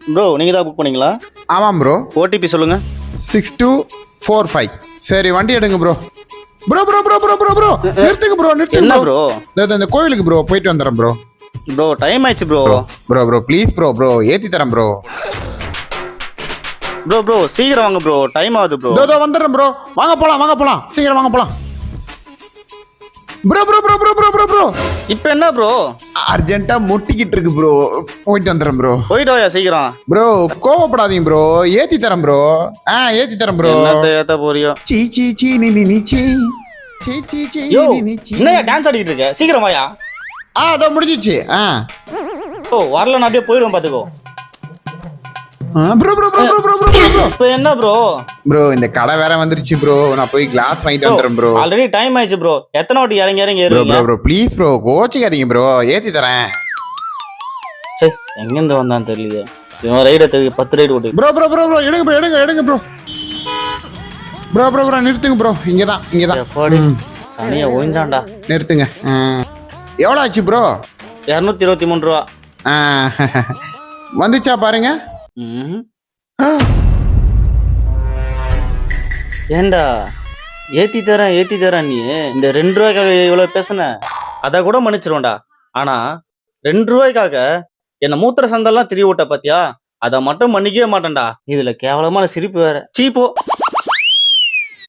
Bro நீங்கள் தான் book பண்ணீங்களா? ஆமாம் ப்ரோ. ஓடிபி சொல்லுங்க. 6245. சரி வண்டி எடுங்க bro. Bro bro bro bro bro bro நிறுத்துங்க ப்ரோ, நிறுத்துங்க என்ன ப்ரோ. ப்ரோ? இந்த கோயிலுக்கு ப்ரோ போயிட்டு வந்துடுறேன் ப்ரோ. ப்ரோ டைம் ஆயிடுச்சு bro. Bro bro please bro bro ஏற்றி தரேன் ப்ரோ. ப்ரோ சீக்கிரம் வாங்க ப்ரோ, டைம் ஆகுது ப்ரோ. இதோ வந்துடுறேன் ப்ரோ. வாங்க போலாம் சீக்கிரம் வாங்க போலாம். Bro bro bro bro bro bro bro இப்போ என்ன ப்ரோ? அர்ஜென்ட்டா முட்டிக்கிட்டு இருக்கு ப்ரோ, போயிட்டு வந்துடுறேன் ப்ரோ. போயிட்டு வாயா சீக்கிரம். ப்ரோ கோவப்படாதீங்க ப்ரோ, ஏத்தி தரேன் ப்ரோ. ஏத்தி தரேன் ப்ரோ. என்னத்த ஏத்த போறியோ? சீ சீ சீ நீ நீ நீ சீ சீ சீ சீ யோ நீ நீ சீ. என்னையா டான்ஸ் ஆடிட்டு இருக்க? சீக்கிரம் வாயா. அதோ முடிஞ்சிச்சு. ஓ வரல, நான் அப்படியே போயிடுவேன் பாத்துக்கோ. Bro bro bro bro bro bro bro இப்போ என்ன ப்ரோ? ப்ரோ இந்த கடை வேற வந்துருச்சு ப்ரோ, நான் போய் கிளாஸ் வாங்கிட்டு வந்துடுறேன் ப்ரோ. ஆல்ரெடி டைம் ஆயிடுச்சு ப்ரோ. எத்தனை வாட்டி இறங்கி ப்ரோ ஏறுவீங்க? ப்ரோ ப்ரோ ப்ளீஸ் ப்ரோ கோச்சிக்காதீங்க ப்ரோ, ஏத்தி தரேன். சரி எங்கேருந்து வந்தான்னு தெரியல. இவன் ரைடு எடுத்ததுக்கு 10 ரைடு ஓட்டு. ப்ரோ ப்ரோ ப்ரோ ப்ரோ எடுங்க ப்ரோ, எடுங்க ப்ரோ. ப்ரோ ப்ரோ ப்ரோ நிறுத்துங்க ப்ரோ, இங்கதான். எப்பாடி சனியை ஒழிஞ்சான்டா. நிறுத்துங்க. எவ்வளோ ஆச்சு ப்ரோ? 223 ரூபா. வந்துச்சா பாருங்க. ஏண்டா ஏத்தி தரேன் நீ இந்த 2 ரூபாய்க்காக இவ்வளவு பேசுன? அதை கூட மன்னிச்சிருவேன்டா. ஆனா 2 ரூபாய்க்காக என்ன மூத்திர சந்தெல்லாம் திரி விட்ட பாத்தியா? அதை மட்டும் மன்னிக்கவே மாட்டேன்டா. இதுல கேவலமான சிரிப்பு வேற. சீப்போ.